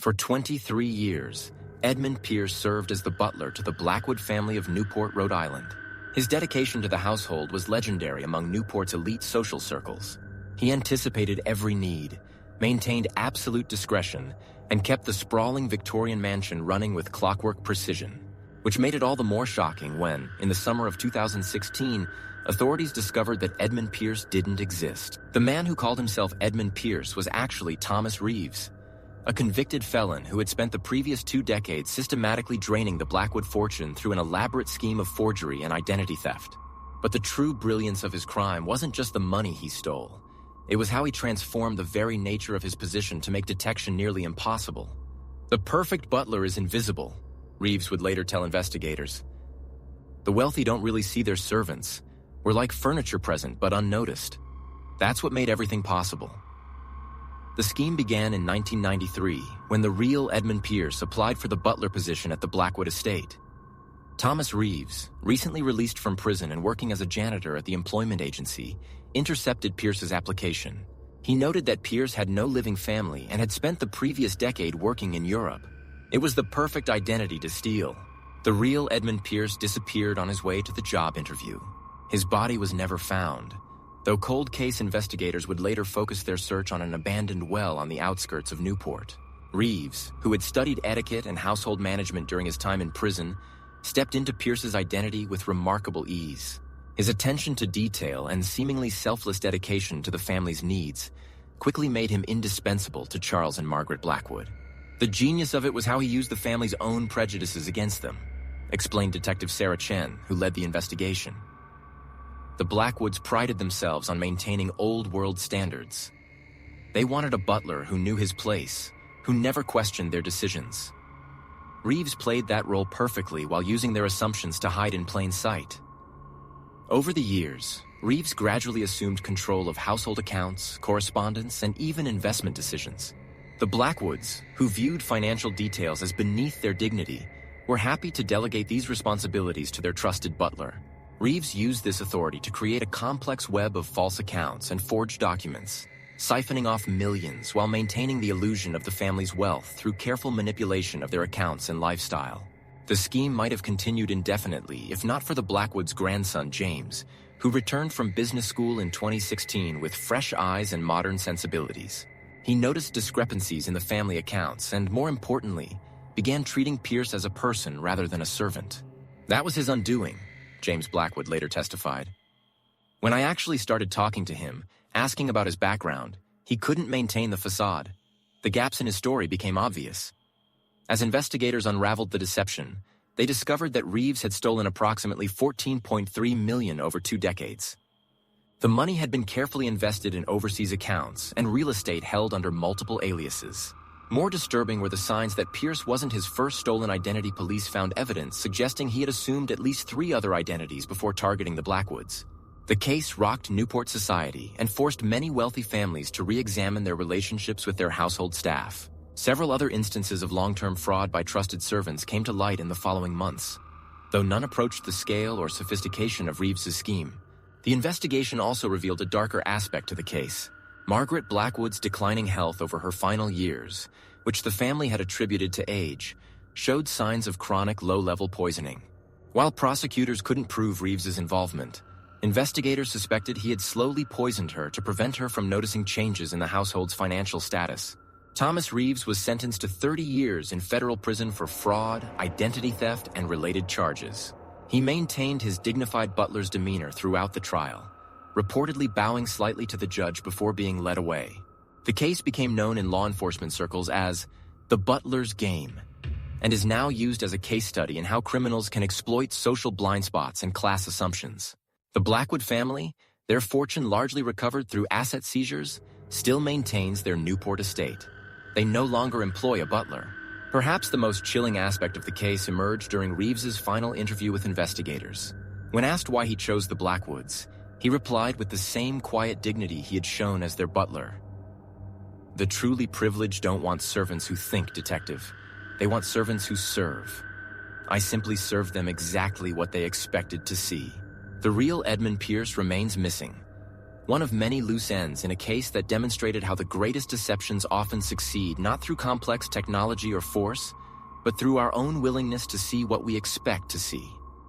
For 23 years, Edmund Pierce served as the butler to the Blackwood family of Newport, Rhode Island. His dedication to the household was legendary among Newport's elite social circles. He anticipated every need, maintained absolute discretion, and kept the sprawling Victorian mansion running with clockwork precision, which made it all the more shocking when, in the summer of 2016, authorities discovered that Edmund Pierce didn't exist. The man who called himself Edmund Pierce was actually Thomas Reeves, a convicted felon who had spent the previous 2 decades systematically draining the Blackwood fortune through an elaborate scheme of forgery and identity theft. But the true brilliance of his crime wasn't just the money he stole. It was how he transformed the very nature of his position to make detection nearly impossible. The perfect butler is invisible, Reeves would later tell investigators. The wealthy don't really see their servants. We're like furniture present but unnoticed. That's what made everything possible. The scheme began in 1993 when the real Edmund Pierce applied for the butler position at the Blackwood estate. Thomas Reeves, recently released from prison and working as a janitor at the employment agency, intercepted Pierce's application. He noted that Pierce had no living family and had spent the previous decade working in Europe. It was the perfect identity to steal. The real Edmund Pierce disappeared on his way to the job interview. His body was never found, though cold case investigators would later focus their search on an abandoned well on the outskirts of Newport. Reeves, who had studied etiquette and household management during his time in prison, stepped into Pierce's identity with remarkable ease. His attention to detail and seemingly selfless dedication to the family's needs quickly made him indispensable to Charles and Margaret Blackwood. The genius of it was how he used the family's own prejudices against them, explained Detective Sarah Chen, who led the investigation. The Blackwoods prided themselves on maintaining old-world standards. They wanted a butler who knew his place, who never questioned their decisions. Reeves played that role perfectly while using their assumptions to hide in plain sight. Over the years, Reeves gradually assumed control of household accounts, correspondence, and even investment decisions. The Blackwoods, who viewed financial details as beneath their dignity, were happy to delegate these responsibilities to their trusted butler. Reeves used this authority to create a complex web of false accounts and forged documents, siphoning off millions while maintaining the illusion of the family's wealth through careful manipulation of their accounts and lifestyle. The scheme might have continued indefinitely if not for the Blackwoods' grandson, James, who returned from business school in 2016 with fresh eyes and modern sensibilities. He noticed discrepancies in the family accounts and, more importantly, began treating Pierce as a person rather than a servant. That was his undoing, James Blackwood later testified. When I actually started talking to him, asking about his background, he couldn't maintain the facade. The gaps in his story became obvious. As investigators unraveled the deception, they discovered that Reeves had stolen approximately $14.3 million over 2 decades. The money had been carefully invested in overseas accounts and real estate held under multiple aliases. More disturbing were the signs that Pierce wasn't his first stolen identity. Police found evidence suggesting he had assumed at least 3 other identities before targeting the Blackwoods. The case rocked Newport society and forced many wealthy families to re-examine their relationships with their household staff. Several other instances of long-term fraud by trusted servants came to light in the following months. Though none approached the scale or sophistication of Reeves's scheme, the investigation also revealed a darker aspect to the case. Margaret Blackwood's declining health over her final years, which the family had attributed to age, showed signs of chronic low-level poisoning. While prosecutors couldn't prove Reeves's involvement, investigators suspected he had slowly poisoned her to prevent her from noticing changes in the household's financial status. Thomas Reeves was sentenced to 30 years in federal prison for fraud, identity theft, and related charges. He maintained his dignified butler's demeanor throughout the trial, reportedly bowing slightly to the judge before being led away. The case became known in law enforcement circles as the Butler's Game, and is now used as a case study in how criminals can exploit social blind spots and class assumptions. The Blackwood family, their fortune largely recovered through asset seizures, still maintains their Newport estate. They no longer employ a butler. Perhaps the most chilling aspect of the case emerged during Reeves's final interview with investigators. When asked why he chose the Blackwoods, he replied with the same quiet dignity he had shown as their butler. The truly privileged don't want servants who think, detective. They want servants who serve. I simply served them exactly what they expected to see. The real Edmund Pierce remains missing, one of many loose ends in a case that demonstrated how the greatest deceptions often succeed not through complex technology or force, but through our own willingness to see what we expect to see.